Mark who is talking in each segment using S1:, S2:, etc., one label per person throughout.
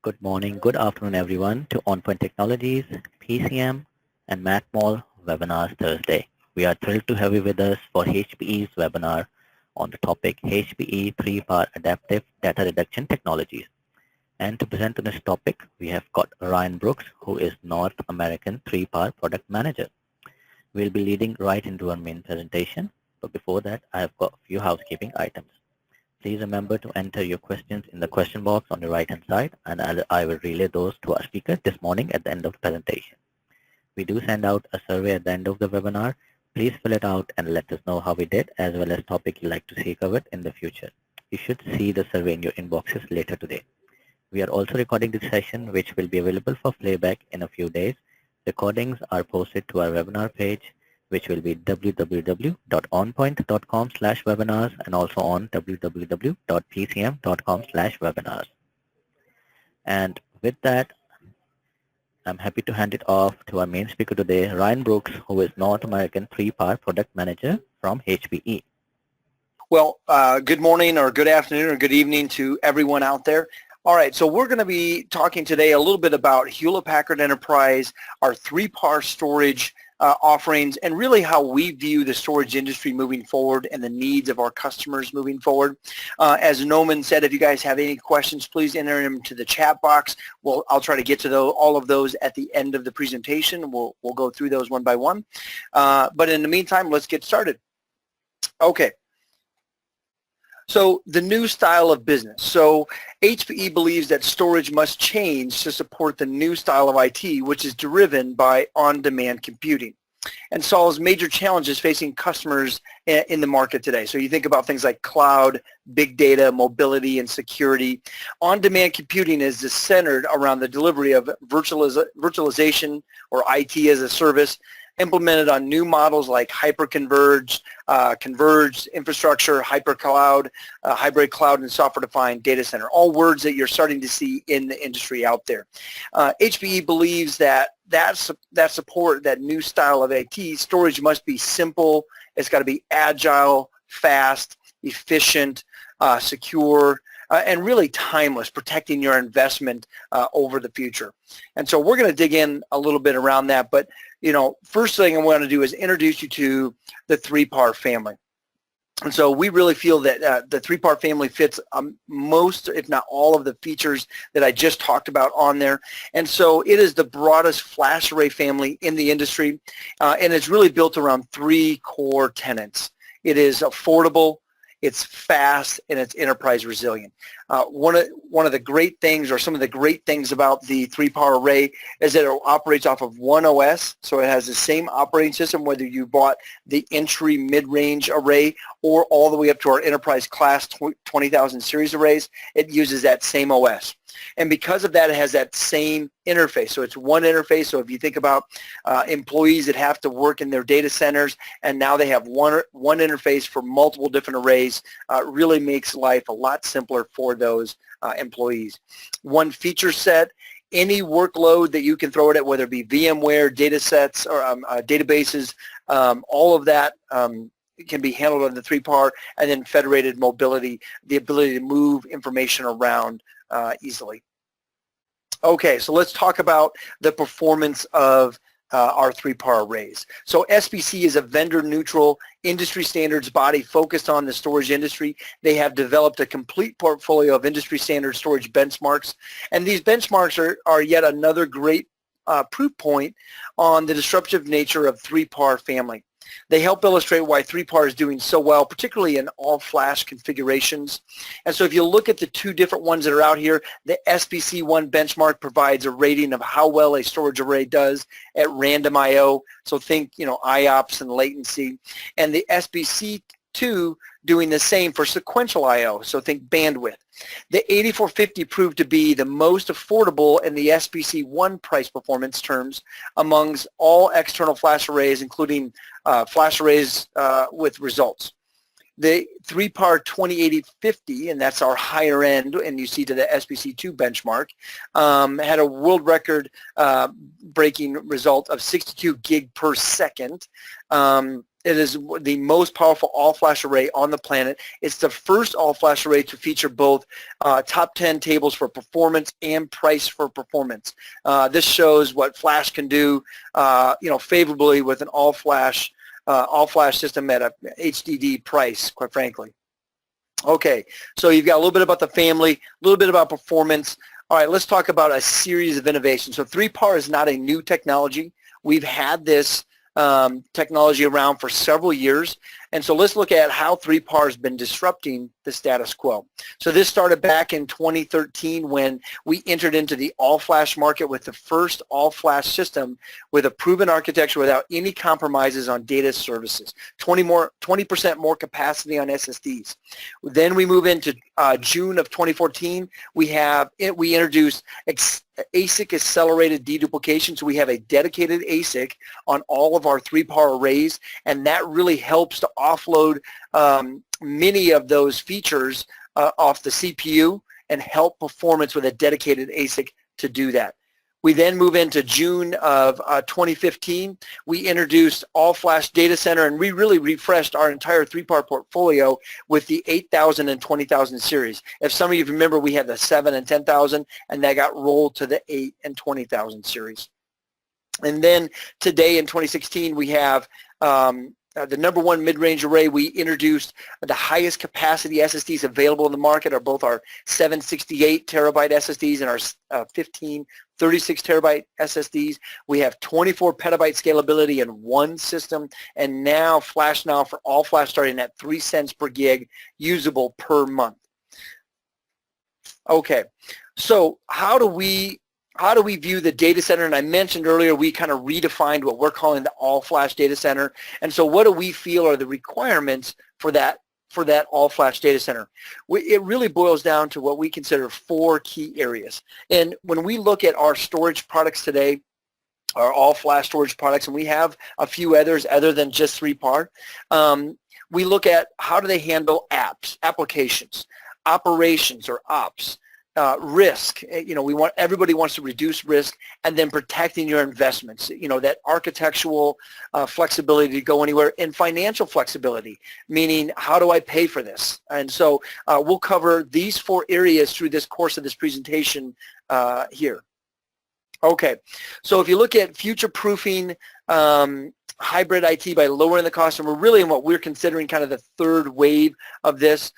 S1: Good morning, good afternoon, everyone, to OnPoint Technologies, PCM, and MacMall webinars Thursday. We are thrilled to have you with us for HPE's webinar on the topic HPE 3PAR Adaptive Data Reduction Technologies. And to present on this topic, we have got Ryan Brooks, who is North American 3PAR Product Manager. We'll be leading right into our main presentation, but before that, I have got a few housekeeping items. Please remember to enter your questions in the question box on the right-hand side, and I will relay those to our speaker this morning at the end of the presentation. We do send out a survey at the end of the webinar. Please fill it out and let us know how we did, as well as topic you'd like to see covered in the future. You should see the survey in your inboxes later today. We are also recording this session, which will be available for playback in a few days. Recordings are posted to our webinar page, which will be www.onpoint.com/webinars and also on www.pcm.com/webinars. And with that, I'm happy to hand it off to our main speaker today, Ryan Brooks, who is North American 3PAR Product Manager from HPE.
S2: Well, good morning or good afternoon or good evening to everyone out there. All right, so we're going to be talking today a little bit about Hewlett-Packard Enterprise, our 3PAR storage offerings, and really how we view the storage industry moving forward and the needs of our customers moving forward. As Noman said, if you guys have any questions, please enter them to the chat box. I'll try to get to all of those at the end of the presentation. We'll go through those one by one. But in the meantime, let's get started. Okay. So the new style of business. So HPE believes that storage must change to support the new style of IT, which is driven by on-demand computing, and solves major challenges facing customers in the market today. So you think about things like cloud, big data, mobility, and security. On-demand computing is centered around the delivery of virtualization or IT as a service, implemented on new models like hyper-converged, converged infrastructure, hyper-cloud, hybrid cloud, and software-defined data center, all words that you're starting to see in the industry out there. HPE believes that support, that new style of IT, storage must be simple, it's got to be agile, fast, efficient, secure, and really timeless, protecting your investment over the future. And so we're going to dig in a little bit around that, but first thing I want to do is introduce you to the 3PAR family. And so we really feel that the 3PAR family fits most, if not all, of the features that I just talked about on there. And so it is the broadest flash array family in the industry, and it's really built around three core tenets. It is affordable, it's fast, and it's enterprise resilient. One of the great things, or some of the great things about the 3PAR array, is that it operates off of one OS, so it has the same operating system whether you bought the entry mid-range array or all the way up to our enterprise class 20,000 series arrays. It uses that same OS. And because of that, it has that same interface. So it's one interface. So if you think about employees that have to work in their data centers, and now they have one interface for multiple different arrays, really makes life a lot simpler for those employees. One feature set, any workload that you can throw it at, whether it be VMware, data sets, or databases, all of that can be handled on the 3PAR, and then federated mobility, the ability to move information around easily. Okay, so let's talk about the performance of our 3PAR arrays. So SPC is a vendor-neutral industry standards body focused on the storage industry. They have developed a complete portfolio of industry standard storage benchmarks, and these benchmarks are yet another great proof point on the disruptive nature of 3PAR family. They help illustrate why 3PAR is doing so well, particularly in all-flash configurations. And so if you look at the two different ones that are out here, the SPC1 benchmark provides a rating of how well a storage array does at random I/O. So think, IOPS and latency. And the SPC2 doing the same for sequential I/O, so think bandwidth. The 8450 proved to be the most affordable in the SPC1 price performance terms amongst all external flash arrays, including flash arrays with results. The 3PAR 208050, and that's our higher end, and you see to the SPC2 benchmark, had a world record breaking result of 62 gig per second. It is the most powerful all-flash array on the planet. It's the first all-flash array to feature both top 10 tables for performance and price for performance. This shows what flash can do, favorably with an all-flash system at a HDD price, quite frankly. Okay, so you've got a little bit about the family, a little bit about performance. All right, let's talk about a series of innovations. So 3PAR is not a new technology. We've had this technology around for several years. And so let's look at how 3PAR has been disrupting the status quo. So this started back in 2013 when we entered into the all-flash market with the first all-flash system with a proven architecture without any compromises on data services, 20% more capacity on SSDs. Then we move into June of 2014. We introduced ASIC accelerated deduplication, so we have a dedicated ASIC on all of our 3PAR arrays, and that really helps to offload many of those features off the CPU and help performance with a dedicated ASIC to do that. We then move into June of 2015. We introduced All-Flash Datacenter, and we really refreshed our entire 3PAR portfolio with the 8000 and 20000 series. If some of you remember, we had the 7 and 10,000, and that got rolled to the 8 and 20,000 series. And then today in 2016, we have the #1 mid-range array. We introduced the highest capacity SSDs available in the market are both our 768 terabyte SSDs and our 1536 terabyte SSDs. We have 24 petabyte scalability in one system, and now FlashNow for all flash starting at 3 cents per gig usable per month. Okay, so how do we view the data center? And I mentioned earlier we kind of redefined what we're calling the all-flash data center. And so what do we feel are the requirements for that all-flash data center? It really boils down to what we consider 4 key areas. And when we look at our storage products today, our all-flash storage products, and we have a few others other than just 3PAR, we look at how do they handle applications, operations or ops, risk. Everybody wants to reduce risk, and then protecting your investments, that architectural flexibility to go anywhere, and financial flexibility, meaning how do I pay for this? And so we'll cover these 4 areas through this course of this presentation here. Okay, so if you look at future-proofing hybrid IT by lowering the cost, and we're really in what we're considering kind of the 3rd wave of this,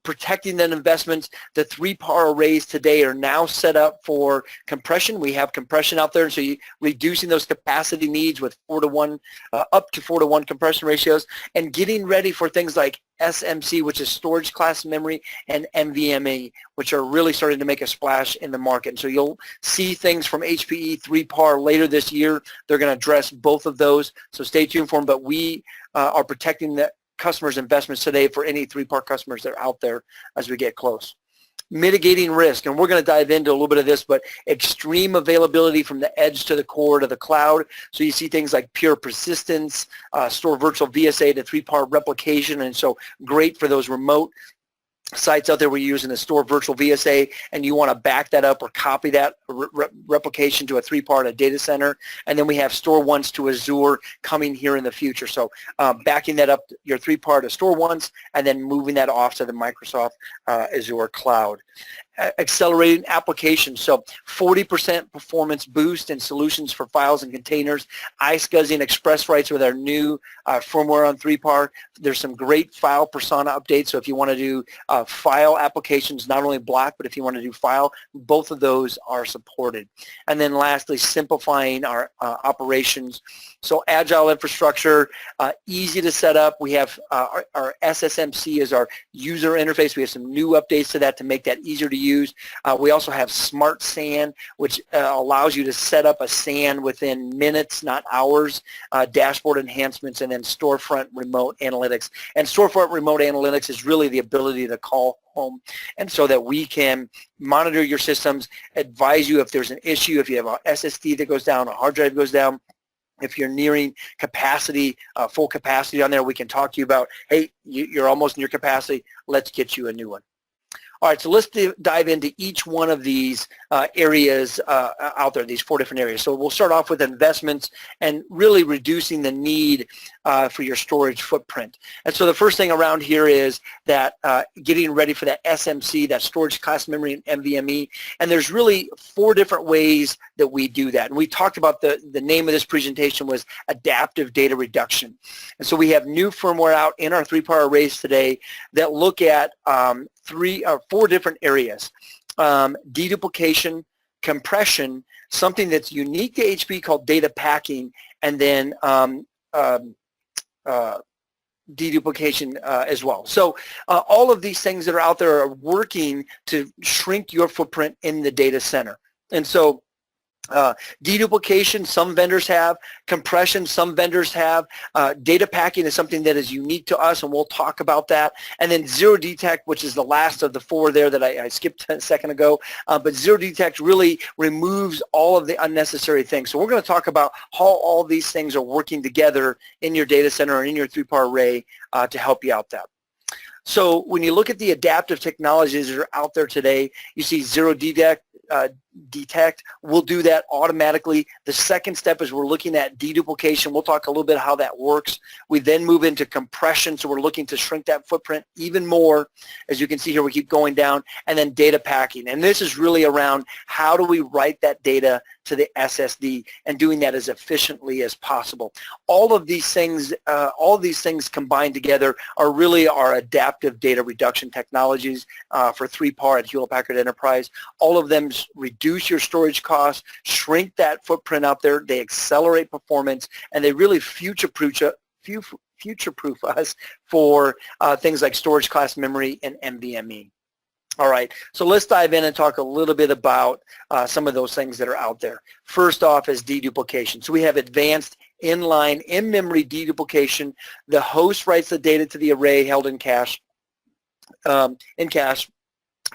S2: protecting then investments. The 3PAR arrays today are now set up for compression. We have compression out there, and so reducing those capacity needs with 4-to-1, up to 4-to-1 compression ratios, and getting ready for things like SMC, which is storage class memory, and NVMe, which are really starting to make a splash in the market. And so you'll see things from HPE 3PAR later this year. They're going to address both of those, so stay tuned for them. But we are protecting the customers' investments today for any 3PAR customers that are out there as we get close. Mitigating risk, and we're going to dive into a little bit of this, but extreme availability from the edge to the core to the cloud. So you see things like pure persistence, store virtual VSA to 3PAR replication, and so great for those remote sites out there where you're using a store virtual VSA and you want to back that up or copy that replication to a 3PAR in a data center. And then we have store once to Azure coming here in the future. So backing that up, your 3PAR to store once, and then moving that off to the Microsoft Azure cloud. Accelerating applications, so 40% performance boost in solutions for files and containers, iSCSI and express writes with our new firmware on 3PAR. There's some great file persona updates, so if you want to do file applications, not only block, but if you want to do file, both of those are supported. And then lastly, simplifying our operations. So agile infrastructure, easy to set up. We have our SSMC as our user interface. We have some new updates to that to make that easier to use. We also have Smart SAN, which allows you to set up a SAN within minutes, not hours, dashboard enhancements, and then StoreFront remote analytics. And StoreFront remote analytics is really the ability to call home, and so that we can monitor your systems, advise you if there's an issue, if you have an SSD that goes down, a hard drive goes down. If you're nearing capacity, full capacity on there, we can talk to you about, hey, you're almost near capacity, let's get you a new one. All right, so let's dive into each one of these areas out there, these 4 different areas. So we'll start off with investments and really reducing the need for your storage footprint. And so the first thing around here is that getting ready for that SMC, that storage class memory and NVMe. And there's really 4 different ways that we do that. And we talked about the name of this presentation was adaptive data reduction. And so we have new firmware out in our 3PAR arrays today that look at 4 different areas: deduplication, compression, something that's unique to HPE called data packing, and then deduplication as well. So all of these things that are out there are working to shrink your footprint in the data center. And so deduplication, some vendors have. Compression, some vendors have. Data packing is something that is unique to us, and we'll talk about that. And then zero detect, which is the last of the 4 there that I skipped a second ago. But zero detect really removes all of the unnecessary things. So we're going to talk about how all these things are working together in your data center and in your 3PAR array to help you out that. So when you look at the adaptive technologies that are out there today, you see zero detect. We'll do that automatically. The second step is we're looking at deduplication. We'll talk a little bit how that works. We then move into compression, so we're looking to shrink that footprint even more. As you can see here, we keep going down, and then data packing. And this is really around how do we write that data to the SSD and doing that as efficiently as possible. All of these things combined together are really our adaptive data reduction technologies for 3PAR at Hewlett-Packard Enterprise. All of them reduce your storage costs, shrink that footprint out there, they accelerate performance, and they really future-proof us for things like storage class memory and NVMe. All right, so let's dive in and talk a little bit about some of those things that are out there. First off is deduplication. So we have advanced inline in-memory deduplication. The host writes the data to the array held in cache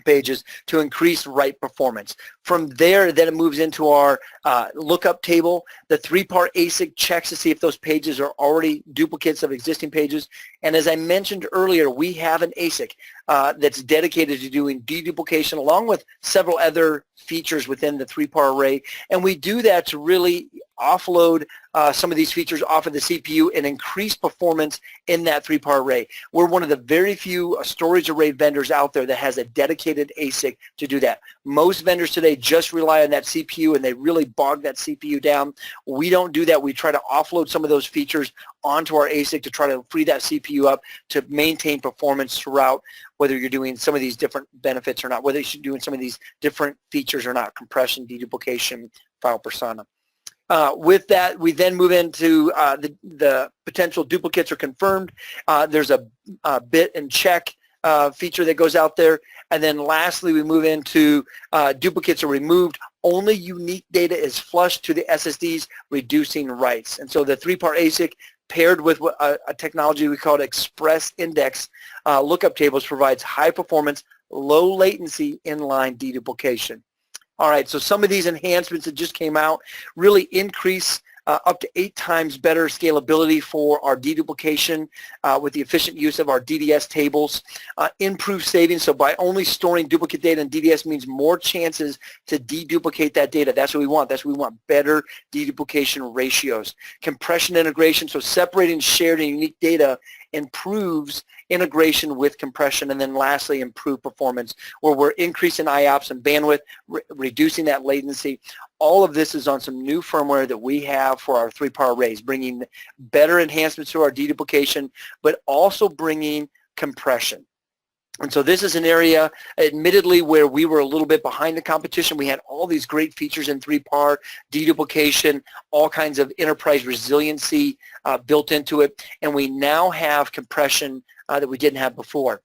S2: pages to increase write performance. From there, then it moves into our lookup table. The 3PAR ASIC checks to see if those pages are already duplicates of existing pages. And as I mentioned earlier, we have an ASIC that's dedicated to doing deduplication along with several other features within the 3PAR array. And we do that to really offload some of these features off of the CPU and increase performance in that 3PAR array. We're one of the very few storage array vendors out there that has a dedicated ASIC to do that. Most vendors today just rely on that CPU and they really bog that CPU down. We don't do that. We try to offload some of those features onto our ASIC to try to free that CPU up to maintain performance throughout, whether you're doing some of these different benefits or not, whether you're doing some of these different features or not, compression, deduplication, file persona. With that, we then move into the potential duplicates are confirmed. There's a bit and check feature that goes out there. And then lastly, we move into duplicates are removed. Only unique data is flushed to the SSDs, reducing writes. And so the 3PAR ASIC paired with a technology we call Express Index lookup tables provides high performance, low latency inline deduplication. All right, so some of these enhancements that just came out really increase up to 8 times better scalability for our deduplication with the efficient use of our DDS tables. Improved savings, so by only storing duplicate data in DDS means more chances to deduplicate that data. That's what we want. That's what we want, better deduplication ratios. Compression integration, so separating shared and unique data improves integration with compression. And then lastly, improved performance, where we're increasing IOPS and bandwidth, reducing that latency. All of this is on some new firmware that we have for our 3PAR arrays, bringing better enhancements to our deduplication, but also bringing compression. And so this is an area, admittedly, where we were a little bit behind the competition. We had all these great features in 3PAR, deduplication, all kinds of enterprise resiliency built into it, and we now have compression that we didn't have before.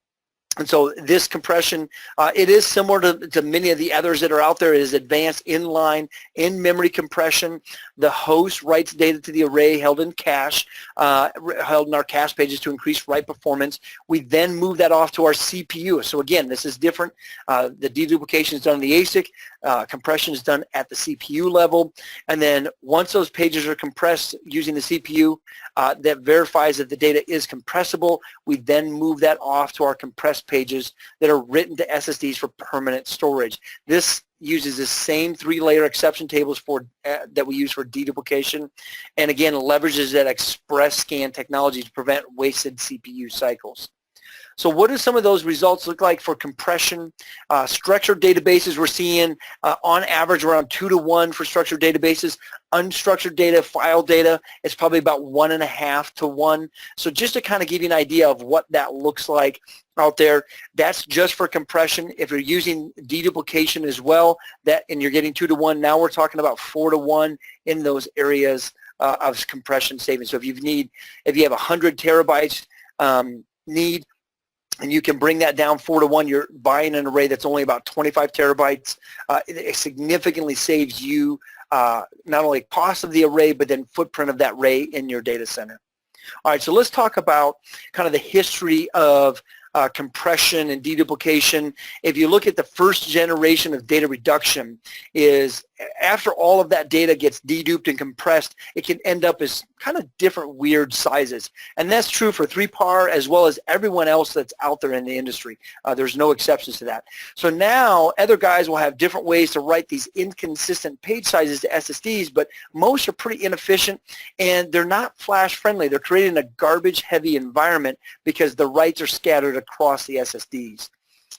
S2: And so this compression, it is similar to many of the others that are out there. It is advanced inline, in-memory compression. The host writes data to the array held in cache, held in our cache pages to increase write performance. We then move that off to our CPU. So again, this is different. The deduplication is done in the ASIC. Compression is done at the CPU level. And then once those pages are compressed using the CPU, that verifies that the data is compressible. We then move that off to our compressed pages that are written to SSDs for permanent storage. This uses the same 3-layer exception tables that we use for deduplication, and again leverages that express scan technology to prevent wasted CPU cycles. So what do some of those results look like for compression? Structured databases, we're seeing on average around 2 to 1 for structured databases. Unstructured data, file data, it's probably about 1.5 to 1. So just to kind of give you an idea of what that looks like out there, that's just for compression. If you're using deduplication as well, and you're getting 2 to 1, now we're talking about 4 to 1 in those areas of compression savings. So if you have 100 terabytes need, and you can bring that down 4 to 1, you're buying an array that's only about 25 terabytes. It significantly saves you not only cost of the array, but then footprint of that array in your data center. All right, so let's talk about kind of the history of compression and deduplication. If you look at the first generation of data reduction, is after all of that data gets deduped and compressed, it can end up as kind of different weird sizes. And that's true for 3PAR as well as everyone else that's out there in the industry. There's no exceptions to that. So now other guys will have different ways to write these inconsistent page sizes to SSDs, but most are pretty inefficient and they're not flash friendly. They're creating a garbage heavy environment because the writes are scattered across the SSDs.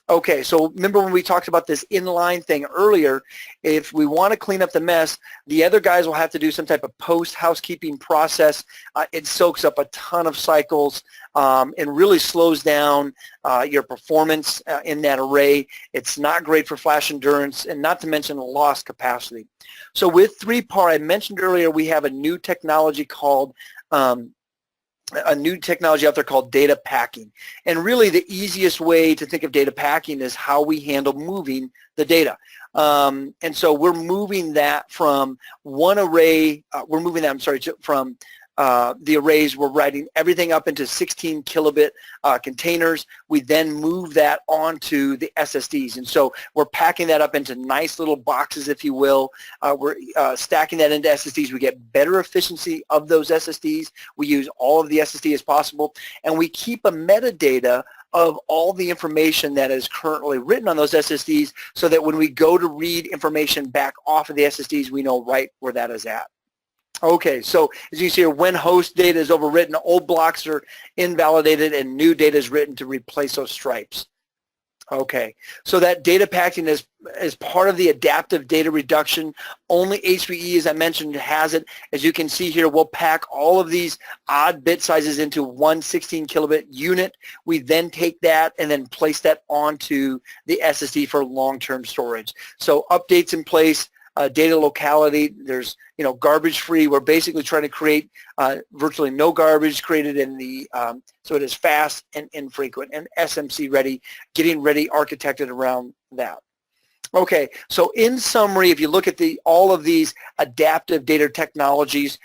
S2: Okay, so remember when we talked about this inline thing earlier, if we want to clean up the mess, the other guys will have to do some type of post-housekeeping process. It soaks up a ton of cycles and really slows down your performance in that array. It's not great for flash endurance and not to mention lost capacity. So with 3PAR, I mentioned earlier, we have a new technology called out there called data packing. And really the easiest way to think of data packing is how we handle moving the data. And so we're moving that from one array, from the arrays, we're writing everything up into 16 kilobit containers. We then move that onto the SSDs. And so we're packing that up into nice little boxes, if you will. We're stacking that into SSDs. We get better efficiency of those SSDs. We use all of the SSD as possible. And we keep a metadata of all the information that is currently written on those SSDs so that when we go to read information back off of the SSDs, we know right where that is at. Okay, so as you can see here, when host data is overwritten, old blocks are invalidated and new data is written to replace those stripes. Okay, so that data packing is part of the adaptive data reduction. Only HPE, as I mentioned, has it. As you can see here, we'll pack all of these odd bit sizes into one 16 kilobit unit. We then take that and then place that onto the SSD for long-term storage. So updates in place. Data locality, there's garbage free. We're basically trying to create virtually no garbage created in the, so it is fast and infrequent and SMC ready, getting ready architected around that. Okay, so in summary, if you look at all of these adaptive data technologies,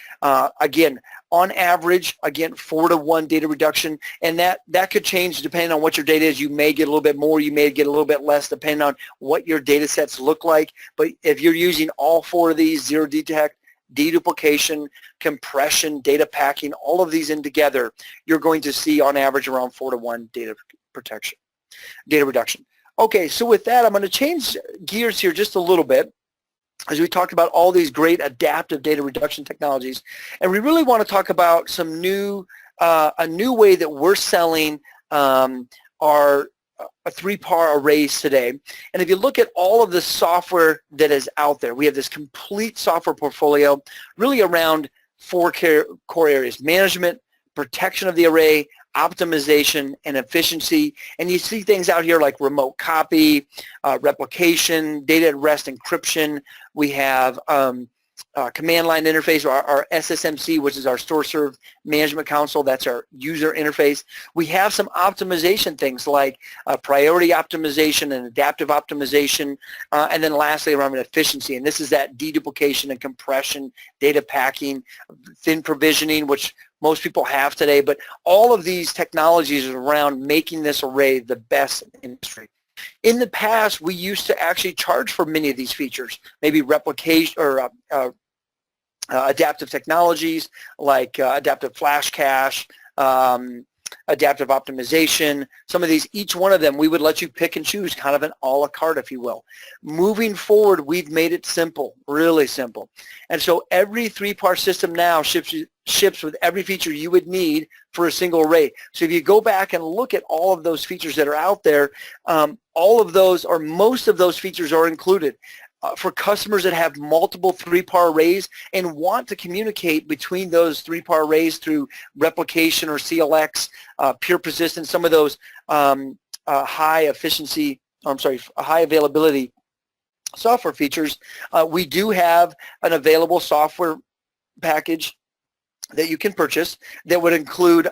S2: again, on average, again, 4 to 1 data reduction, and that could change depending on what your data is. You may get a little bit more, you may get a little bit less depending on what your data sets look like. But if you're using all 4 of these, zero detect, deduplication, compression, data packing, all of these in together, you're going to see on average around 4 to 1 data reduction. Okay, so with that, I'm going to change gears here just a little bit as we talked about all these great adaptive data reduction technologies, and we really want to talk about some a new way that we're selling our 3PAR arrays today. And if you look at all of the software that is out there, we have this complete software portfolio really around 4 core areas: management, protection of the array, optimization, and efficiency. And you see things out here like remote copy, replication, data at rest encryption. We have command line interface, our SSMC, which is our StoreServ management console. That's our user interface. We have some optimization things like priority optimization and adaptive optimization, and then lastly around efficiency. And this is that deduplication and compression, data packing, thin provisioning, which most people have today. But all of these technologies are around making this array the best in the industry. In the past, we used to actually charge for many of these features, maybe replication or adaptive technologies like adaptive flash cache, adaptive optimization, some of these, each one of them, we would let you pick and choose, kind of an a la carte, if you will. Moving forward, we've made it simple, really simple. And so every 3PAR system now ships with every feature you would need for a single array. So if you go back and look at all of those features that are out there, all of those, or most of those features are included. For customers that have multiple 3PAR arrays and want to communicate between those 3PAR arrays through replication or CLX, pure persistence, some of those high availability software features, we do have an available software package that you can purchase that would include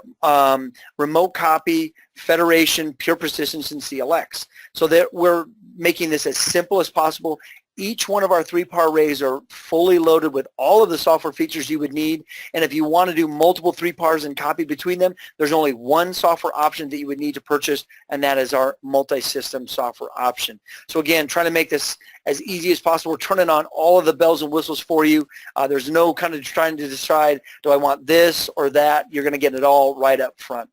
S2: remote copy, federation, pure persistence, and CLX. So that we're making this as simple as possible. Each one of our 3PAR arrays are fully loaded with all of the software features you would need. And if you want to do multiple 3PARs and copy between them, there's only one software option that you would need to purchase, and that is our multi-system software option. So again, trying to make this as easy as possible. We're turning on all of the bells and whistles for you. There's no kind of trying to decide, do I want this or that? You're going to get it all right up front.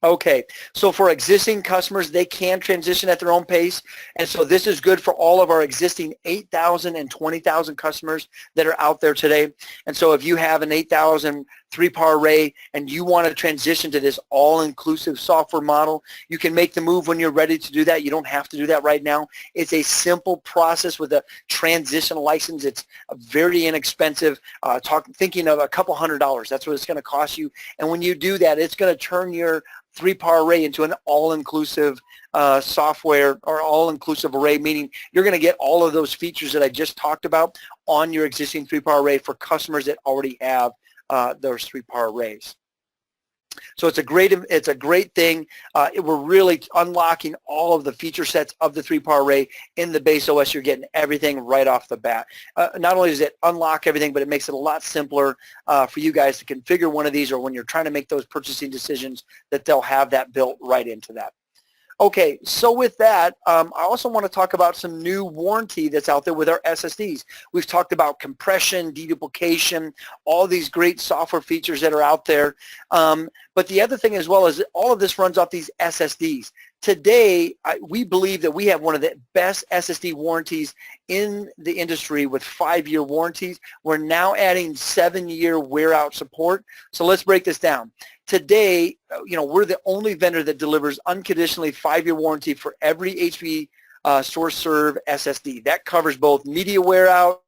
S2: Okay, so for existing customers, they can transition at their own pace, and so this is good for all of our existing 8,000 and 20,000 customers that are out there today. And so if you have an 8,000 3PAR array and you want to transition to this all-inclusive software model, you can make the move when you're ready to do that. You don't have to do that right now. It's a simple process with a transition license. It's very inexpensive. Thinking of a couple $100. That's what it's going to cost you. And when you do that, it's going to turn your 3PAR array into an all-inclusive software or all-inclusive array, meaning you're going to get all of those features that I just talked about on your existing 3PAR array for customers that already have those 3PAR arrays. So it's a great thing. We're really unlocking all of the feature sets of the 3PAR array in the base OS. You're getting everything right off the bat. Not only does it unlock everything, but it makes it a lot simpler for you guys to configure one of these, or when you're trying to make those purchasing decisions, that they'll have that built right into that. Okay, so with that, I also want to talk about some new warranty that's out there with our SSDs. We've talked about compression, deduplication, all these great software features that are out there. But the other thing as well is all of this runs off these SSDs. Today, we believe that we have one of the best SSD warranties in the industry with 5-year warranties. We're now adding 7-year wear-out support. So let's break this down. Today, we're the only vendor that delivers unconditionally 5-year warranty for every HPE Store Serv SSD. That covers both media wear-out,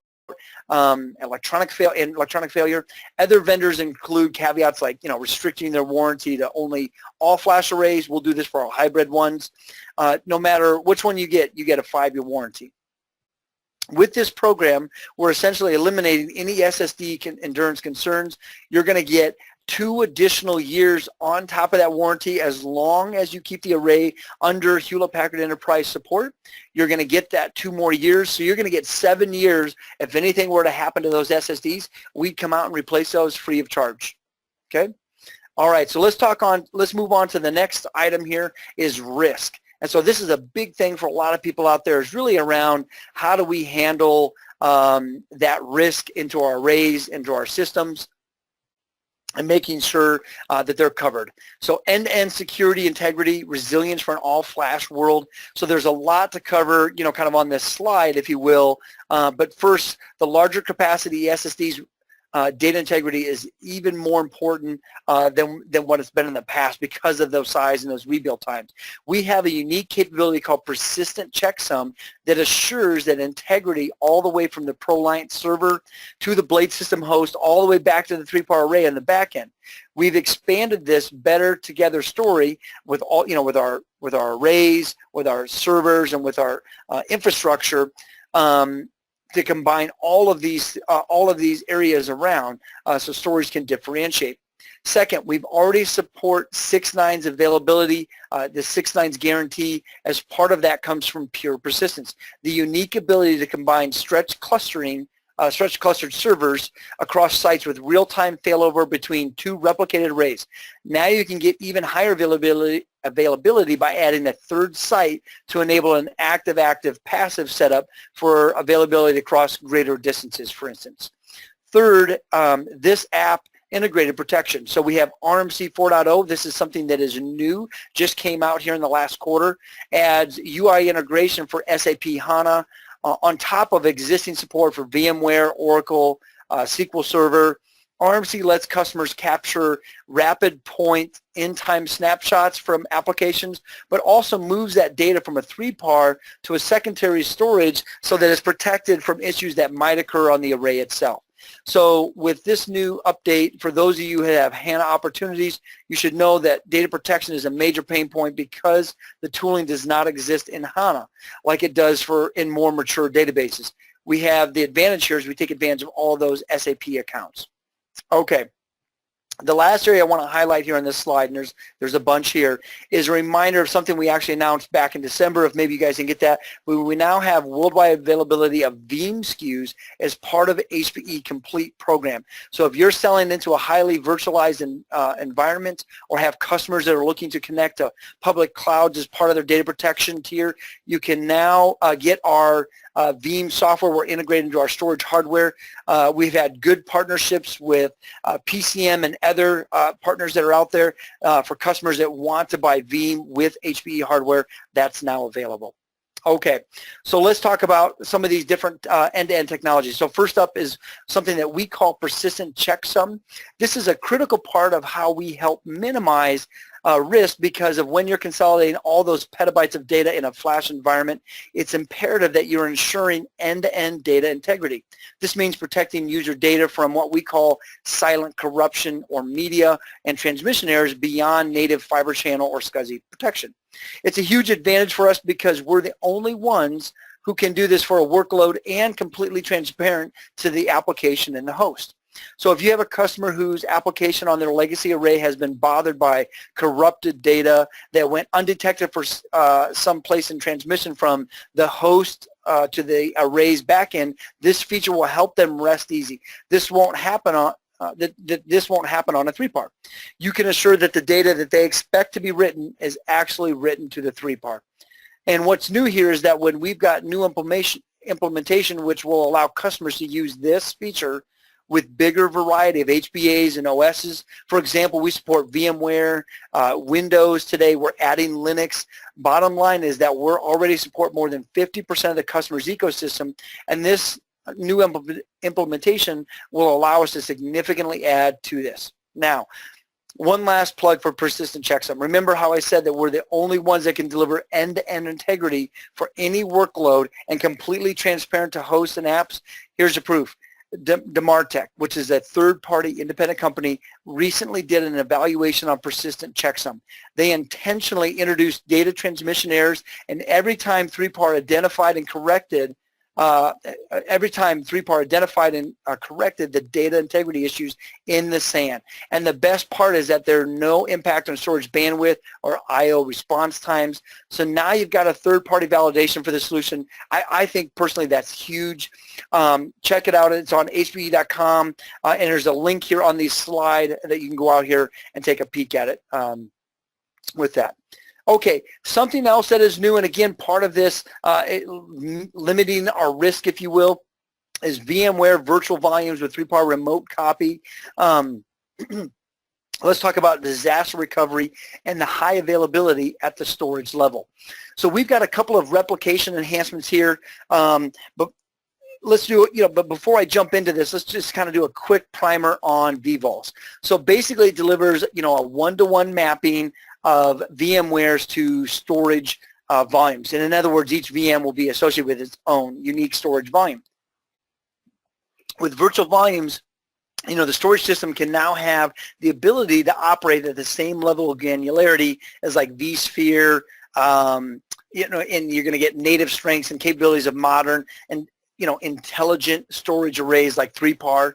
S2: electronic failure. Other vendors include caveats like, restricting their warranty to only all-flash arrays. We'll do this for our hybrid ones. No matter which one you get a 5-year warranty. With this program, we're essentially eliminating any SSD endurance concerns. You're going to get 2 additional years on top of that warranty as long as you keep the array under Hewlett-Packard Enterprise support. You're going to get that 2 more years, so you're going to get 7 years. If anything were to happen to those SSDs, we'd come out and replace those free of charge. Okay? All right, so let's move on to the next item here is risk. And so this is a big thing for a lot of people out there, is really around how do we handle that risk into our arrays, into our systems, and making sure that they're covered. So end-to-end security, integrity, resilience for an all-flash world. So there's a lot to cover, kind of on this slide, if you will. But first, the larger capacity SSDs, data integrity is even more important than what it's been in the past because of those size and those rebuild times. We have a unique capability called Persistent Checksum that assures that integrity all the way from the ProLiant server to the blade system host, all the way back to the 3PAR array on the back end. We've expanded this better together story with all, with our arrays, with our servers, and with our infrastructure. To combine all of these areas around so storage can differentiate. Second, we've already support 6 nines availability. The 6 nines guarantee, as part of that, comes from pure persistence. The unique ability to combine stretch clustered servers across sites with real-time failover between 2 replicated arrays. Now you can get even higher availability by adding a 3rd site to enable an active passive setup for availability across greater distances, for instance. Third, this app integrated protection. So we have RMC 4.0. This is something that is new, just came out here in the last quarter, adds UI integration for SAP HANA on top of existing support for VMware, Oracle, SQL Server. RMC lets customers capture rapid point in-time snapshots from applications, but also moves that data from a 3PAR to a secondary storage so that it's protected from issues that might occur on the array itself. So with this new update, for those of you who have HANA opportunities, you should know that data protection is a major pain point because the tooling does not exist in HANA like it does in more mature databases. We have the advantage here is we take advantage of all those SAP accounts. Okay. The last area I want to highlight here on this slide, and there's a bunch here, is a reminder of something we actually announced back in December, if maybe you guys can get that. We now have worldwide availability of Veeam SKUs as part of HPE Complete program. So if you're selling into a highly virtualized environment or have customers that are looking to connect to public clouds as part of their data protection tier, you can now get our Veeam software. We're integrated into our storage hardware. We've had good partnerships with PCM and other partners that are out there for customers that want to buy Veeam with HPE hardware. That's now available. Okay, so let's talk about some of these different end-to-end technologies. So first up is something that we call Persistent Checksum. This is a critical part of how we help minimize risk, because of when you're consolidating all those petabytes of data in a flash environment, it's imperative that you're ensuring end-to-end data integrity. This means protecting user data from what we call silent corruption or media and transmission errors beyond native fiber channel or SCSI protection. It's a huge advantage for us because we're the only ones who can do this for a workload and completely transparent to the application and the host. So if you have a customer whose application on their legacy array has been bothered by corrupted data that went undetected for some place in transmission from the host to the array's backend, this feature will help them rest easy. This won't happen on this won't happen on a 3PAR. You can assure that the data that they expect to be written is actually written to the 3PAR. And what's new here is that when we've got new implementation which will allow customers to use this feature with bigger variety of HBAs and OSs. For example, we support VMware, Windows today. We're adding Linux. Bottom line is that we're already support more than 50% of the customer's ecosystem, and this new implementation will allow us to significantly add to this. Now, one last plug for Persistent Checksum. Remember how I said that we're the only ones that can deliver end-to-end integrity for any workload and completely transparent to hosts and apps? Here's the proof. Demartech, which is a third-party independent company, recently did an evaluation on Persistent Checksum. They intentionally introduced data transmission errors, and every time 3PAR identified and corrected corrected the data integrity issues in the SAN. And the best part is that there's no impact on storage bandwidth or I/O response times. So now you've got a third-party validation for the solution. I think personally that's huge. Check it out. It's on hpe.com, and there's a link here on the slide that you can go out here and take a peek at it with that. Okay, something else that is new, and again, part of this limiting our risk, if you will, is VMware virtual volumes with 3PAR remote copy. Let's talk about disaster recovery and the high availability at the storage level. So we've got a couple of replication enhancements here, but let's do it, but before I jump into this, let's just kind of do a quick primer on vols. So basically it delivers, a one-to-one mapping of VMwares to storage volumes. And in other words, each VM will be associated with its own unique storage volume. With virtual volumes, the storage system can now have the ability to operate at the same level of granularity as like vSphere, and you're going to get native strengths and capabilities of modern and intelligent storage arrays like 3PAR.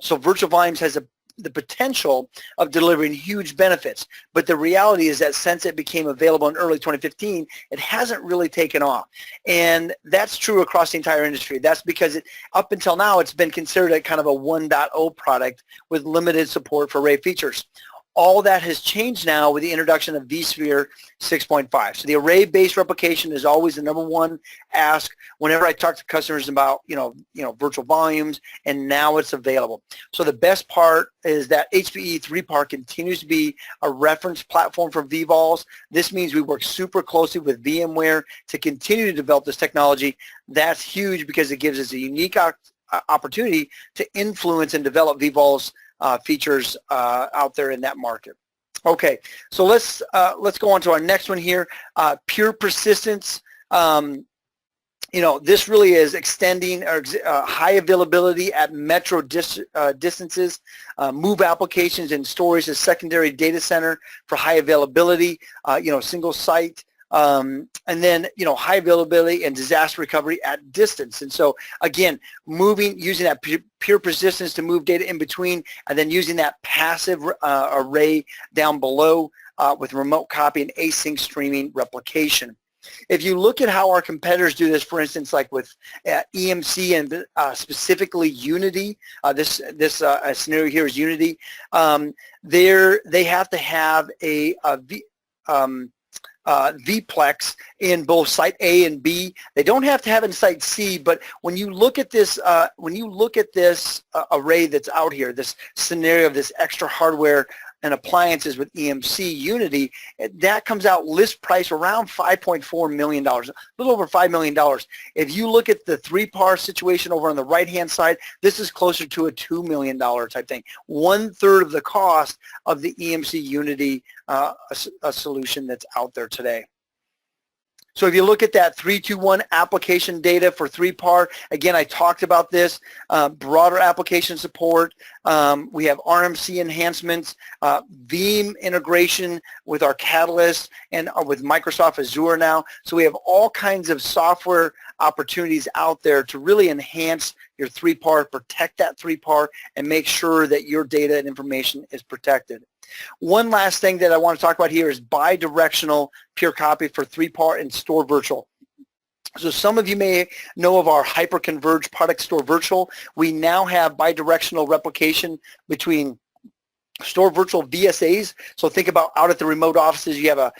S2: So virtual volumes has the potential of delivering huge benefits, but the reality is that since it became available in early 2015, it hasn't really taken off, and that's true across the entire industry. That's because up until now it's been considered a kind of a 1.0 product with limited support for array features. All that has changed now with the introduction of vSphere 6.5. So the array-based replication is always the number one ask whenever I talk to customers about, virtual volumes, and now it's available. So the best part is that HPE 3PAR continues to be a reference platform for vVols. This means we work super closely with VMware to continue to develop this technology. That's huge because it gives us a unique opportunity to influence and develop vVols features out there in that market. Okay, so let's go on to our next one here. Pure persistence. This really is extending high availability at metro distances, move applications and storage to secondary data center for high availability, single site, and then, high availability and disaster recovery at distance. And so, again, using that pure persistence to move data in between, and then using that passive array down below with remote copy and async streaming replication. If you look at how our competitors do this, for instance, like with EMC and specifically Unity, this scenario here is Unity, they have to have a vplex in both site A and B. They don't have to have it in site C, but when you look at this, array that's out here, this scenario of this extra hardware and appliances with EMC Unity, that comes out list price around $5.4 million, a little over $5 million. If you look at the 3PAR situation over on the right-hand side, this is closer to a $2 million type thing, 1/3 of the cost of the EMC Unity a solution that's out there today. So if you look at that 3-2-1 application data for 3PAR, again, I talked about this, broader application support. We have RMC enhancements, Veeam integration with our Catalyst and with Microsoft Azure now. So we have all kinds of software opportunities out there to really enhance your 3PAR, protect that 3PAR, and make sure that your data and information is protected. One last thing that I want to talk about here is bi-directional pure copy for 3PAR and Store Virtual. So some of you may know of our hyper-converged product Store Virtual. We now have bi-directional replication between Store Virtual VSAs. So think about out at the remote offices, you have a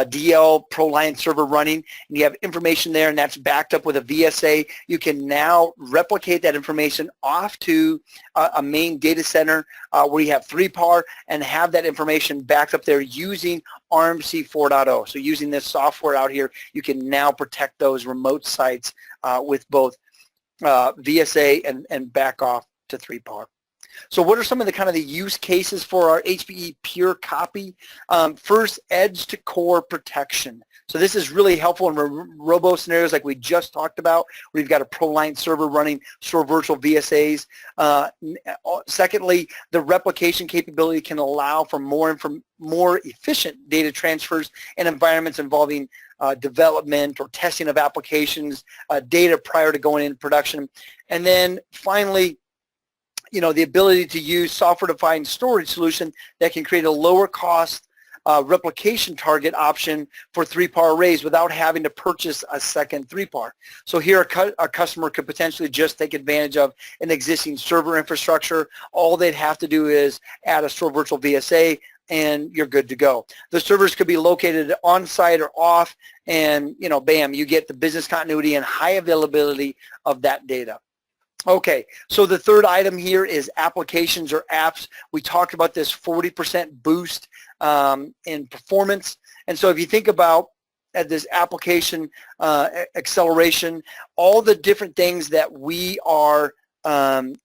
S2: DL ProLiant server running, and you have information there, and that's backed up with a VSA. You can now replicate that information off to a main data center where you have 3PAR and have that information backed up there using RMC 4.0. So using this software out here, you can now protect those remote sites with both VSA and back off to 3PAR. So what are some of the use cases for our HPE Pure Copy? First, edge to core protection. So this is really helpful in robo scenarios like we just talked about, where you've got a ProLiant server running Store Virtual VSAs. Secondly, the replication capability can allow for more efficient data transfers in environments involving development or testing of applications, data prior to going into production. And then finally, the ability to use software-defined storage solution that can create a lower cost replication target option for 3PAR arrays without having to purchase a second 3PAR. So here a customer could potentially just take advantage of an existing server infrastructure. All they'd have to do is add a Store Virtual VSA and you're good to go. The servers could be located on-site or off, and bam, you get the business continuity and high availability of that data. Okay, so the third item here is applications or apps. We talked about this 40% boost in performance. And so if you think about this application acceleration, all the different things that we are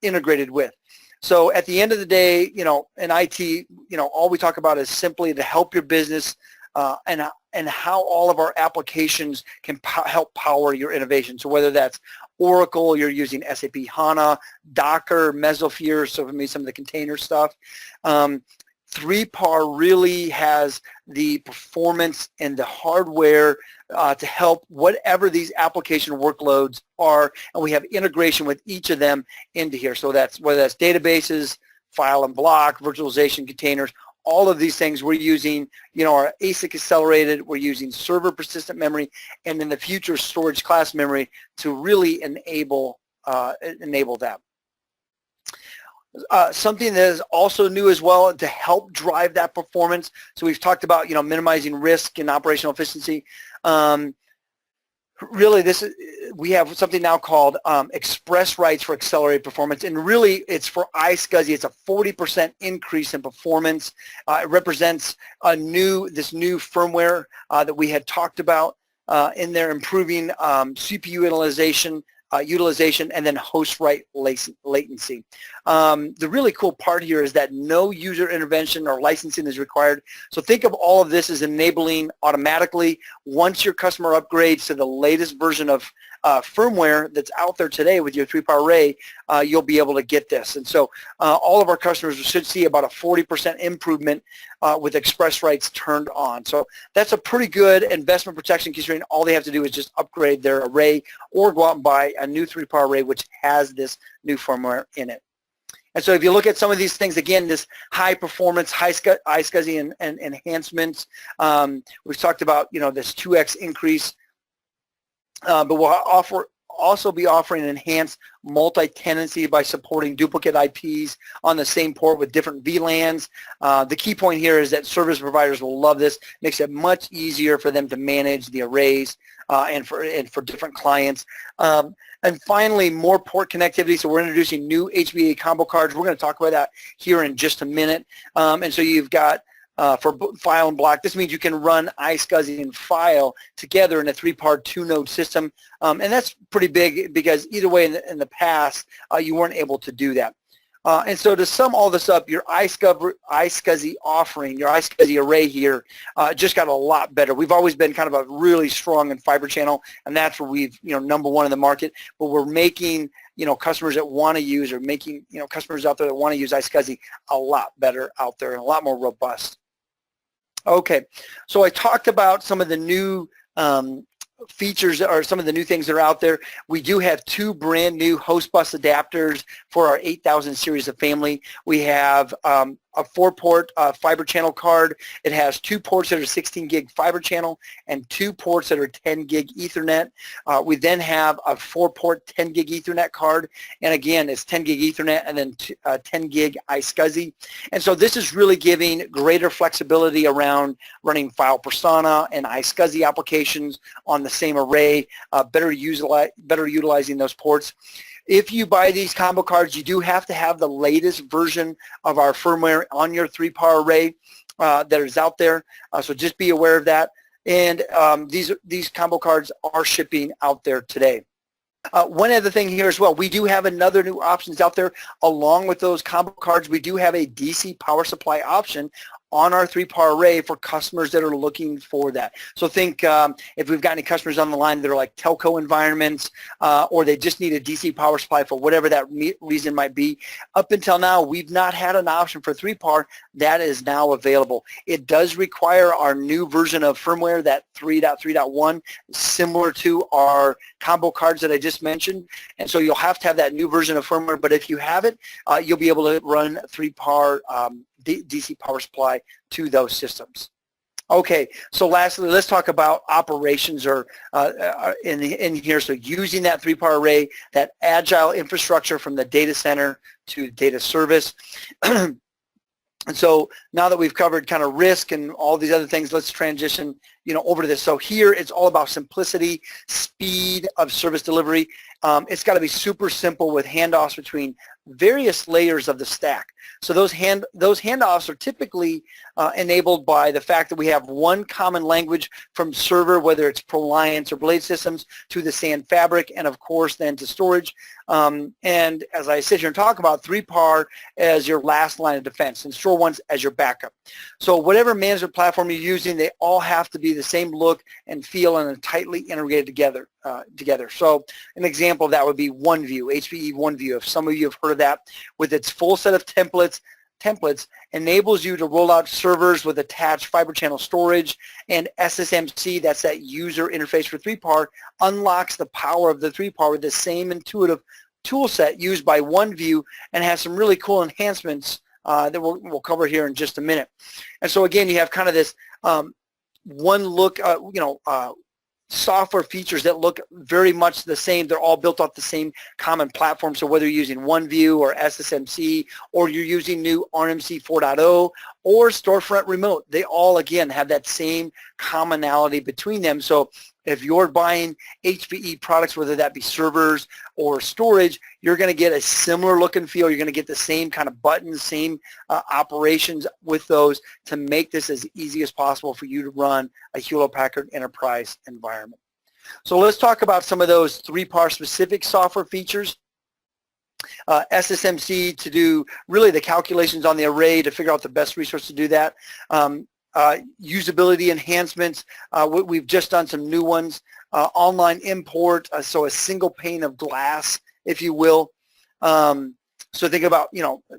S2: integrated with. So at the end of the day, in IT, all we talk about is simply to help your business and how all of our applications can help power your innovation. So whether that's Oracle, you're using SAP HANA, Docker, Mesosphere, so for me some of the container stuff. 3PAR really has the performance and the hardware to help whatever these application workloads are, and we have integration with each of them into here. So that's whether that's databases, file and block, virtualization containers, all of these things we're using, our ASIC accelerated, we're using server persistent memory, and in the future storage class memory to really enable that. Something that is also new as well to help drive that performance. So we've talked about, minimizing risk and operational efficiency. Really, we have something now called express writes for accelerated performance, and really it's for iSCSI. It's a 40% increase in performance. It represents this new firmware that we had talked about in there, improving CPU utilization, and then host write latency. The really cool part here is that no user intervention or licensing is required. So think of all of this as enabling automatically. Once your customer upgrades to the latest version of firmware that's out there today with your 3PAR array, you'll be able to get this. And so all of our customers should see about a 40% improvement with express writes turned on. So that's a pretty good investment protection, considering all they have to do is just upgrade their array or go out and buy a new 3PAR array which has this new firmware in it. And so if you look at some of these things, again, this high performance, iSCSI and enhancements, we've talked about, this 2x increase, but we'll also be offering enhanced multi-tenancy by supporting duplicate IPs on the same port with different VLANs. The key point here is that service providers will love this. Makes it much easier for them to manage the arrays and for different clients. And finally, more port connectivity. So we're introducing new HPE combo cards. We're going to talk about that here in just a minute. And so you've got for file and block. This means you can run iSCSI and file together in a 3PAR 2-node system. And that's pretty big because either way in the past, you weren't able to do that. And so to sum all this up, your iSCSI offering, your iSCSI array here just got a lot better. We've always been kind of a really strong in fiber channel, and that's where we've, #1 in the market. But we're making, customers that want to use, or making, customers out there that want to use iSCSI a lot better out there and a lot more robust. Okay, so I talked about some of the new features or some of the new things that are out there. We do have 2 brand new host bus adapters for our 8000 series of family. We have a 4-port fiber channel card. It has 2 ports that are 16 gig fiber channel and 2 ports that are 10 gig Ethernet. We then have a 4-port 10 gig Ethernet card, and again, it's 10 gig Ethernet and then 10 gig iSCSI. And so this is really giving greater flexibility around running file persona and iSCSI applications on the same array, better utilizing those ports. If you buy these combo cards, you do have to have the latest version of our firmware on your 3PAR array that is out there. So just be aware of that. And these combo cards are shipping out there today. One other thing here as well, we do have another new options out there. Along with those combo cards, we do have a DC power supply option on our 3PAR array for customers that are looking for that. So think if we've got any customers on the line that are like telco environments or they just need a DC power supply for whatever that reason might be. Up until now, we've not had an option for 3PAR. That is now available. It does require our new version of firmware, that 3.3.1, similar to our combo cards that I just mentioned. And so you'll have to have that new version of firmware, but if you have it, you'll be able to run 3PAR DC power supply to those systems. Okay, so lastly, let's talk about operations or in here. So using that 3PAR array, that agile infrastructure from the data center to data service. And so now that we've covered kind of risk and all these other things, let's transition, over to this. So here it's all about simplicity, speed of service delivery. It's got to be super simple with handoffs between various layers of the stack. So those handoffs are typically enabled by the fact that we have one common language from server, whether it's ProLiants or Blade Systems, to the SAN fabric, and of course then to storage. And as I sit here and talk about, 3PAR as your last line of defense and StoreFront as your backup. So whatever management platform you're using, they all have to be the same look and feel and are tightly integrated together. So an example of that would be OneView, HPE OneView. If some of you have heard of that, with its full set of templates enables you to roll out servers with attached fiber channel storage, and SSMC, that's that user interface for 3PAR, unlocks the power of the 3PAR with the same intuitive tool set used by OneView, and has some really cool enhancements that we'll cover here in just a minute. And so again, you have kind of this one look, software features that look very much the same. They're all built off the same common platform. So whether you're using OneView or SSMC, or you're using new RMC 4.0 or StoreFront Remote, they all, again, have that same commonality between them. So if you're buying HPE products, whether that be servers or storage, you're going to get a similar look and feel. You're going to get the same kind of buttons, same operations with those to make this as easy as possible for you to run a Hewlett-Packard Enterprise environment. So let's talk about some of those 3PAR specific software features. SSMC to do really the calculations on the array to figure out the best resource to do that. Usability enhancements, we've just done some new ones. Online import, so a single pane of glass, if you will. So think about,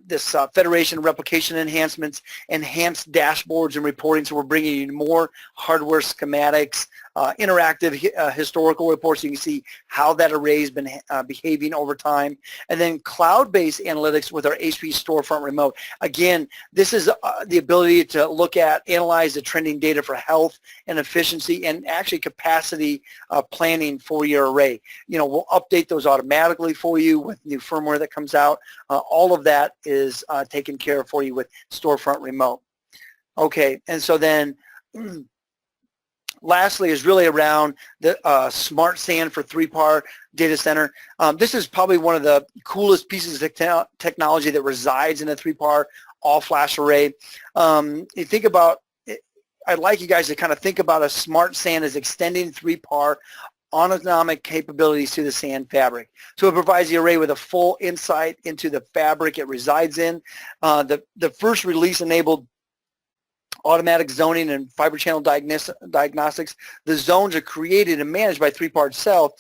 S2: this federation replication enhancements, enhanced dashboards and reporting. So we're bringing you more hardware schematics, interactive historical reports so you can see how that array has been behaving over time. And then cloud-based analytics with our HPE StoreFront Remote. Again, this is the ability to look at, analyze the trending data for health and efficiency and actually capacity planning for your array. We'll update those automatically for you with new firmware that comes out. All of that is taken care of for you with StoreFront Remote. Okay, and so then lastly is really around the Smart SAN for 3PAR data center. This is probably one of the coolest pieces of technology that resides in a 3PAR all-flash array. You think about, I'd like you guys to kind of think about a Smart SAN as extending 3PAR autonomic capabilities to the SAN fabric. So it provides the array with a full insight into the fabric it resides in. The first release enabled automatic zoning and fiber channel diagnostics. The zones are created and managed by 3PAR itself,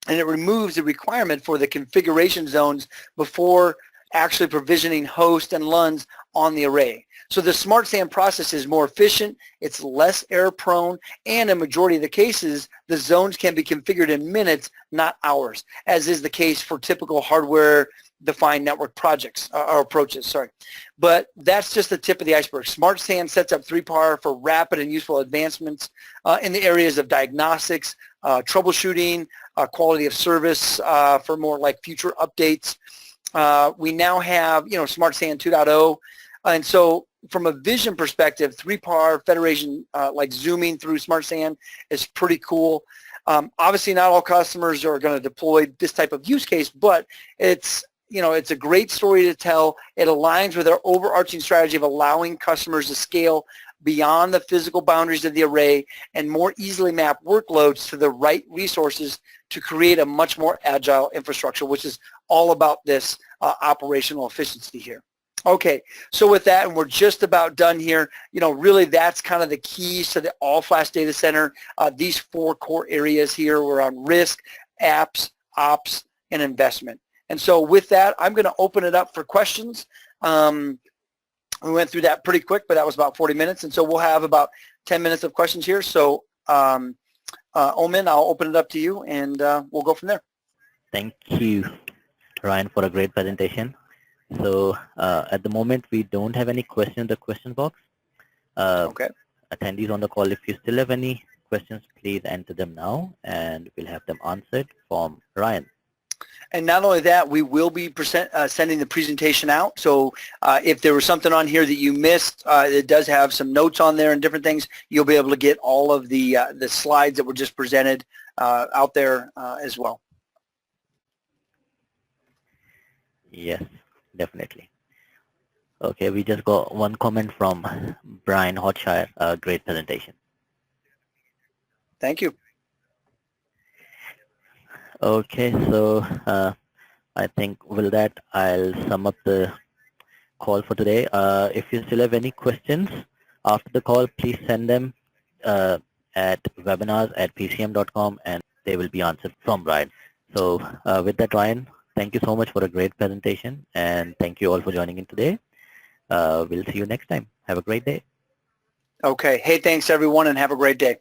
S2: and it removes the requirement for the configuration zones before actually provisioning hosts and LUNs on the array. So the Smart SAN process is more efficient, it's less error prone, and in a majority of the cases, the zones can be configured in minutes, not hours, as is the case for typical hardware-defined network projects, or approaches, sorry. But that's just the tip of the iceberg. Smart SAN sets up 3PAR for rapid and useful advancements in the areas of diagnostics, troubleshooting, quality of service for more like future updates. We now have, Smart SAN 2.0, and so from a vision perspective, 3PAR Federation, like zooming through Smart SAN is pretty cool. Obviously, not all customers are going to deploy this type of use case, but it's a great story to tell. It aligns with our overarching strategy of allowing customers to scale beyond the physical boundaries of the array and more easily map workloads to the right resources to create a much more agile infrastructure, which is all about this operational efficiency here. Okay, so with that, and we're just about done here, really that's kind of the keys to the all-flash data center. These 4 core areas here were on risk, apps, ops, and investment. And so with that, I'm going to open it up for questions. We went through that pretty quick, but that was about 40 minutes. And so we'll have about 10 minutes of questions here. So Omen, I'll open it up to you, and we'll go from there.
S1: Thank you, Ryan, for a great presentation. So at the moment, we don't have any questions in the question box.
S2: Okay.
S1: Attendees on the call, if you still have any questions, please enter them now, and we'll have them answered from Ryan.
S2: And not only that, we will be sending the presentation out. So if there was something on here that you missed, it does have some notes on there and different things. You'll be able to get all of the slides that were just presented out there as well.
S1: Yes, definitely. Okay, we just got one comment from Brian Hotshire. Great presentation.
S2: Thank you.
S1: Okay, so I think with that, I'll sum up the call for today. If you still have any questions after the call, please send them at webinars@pcm.com, and they will be answered from Ryan. So with that, Ryan, thank you so much for a great presentation, and thank you all for joining in today. We'll see you next time. Have a great day.
S2: Okay. Hey, thanks everyone, and have a great day.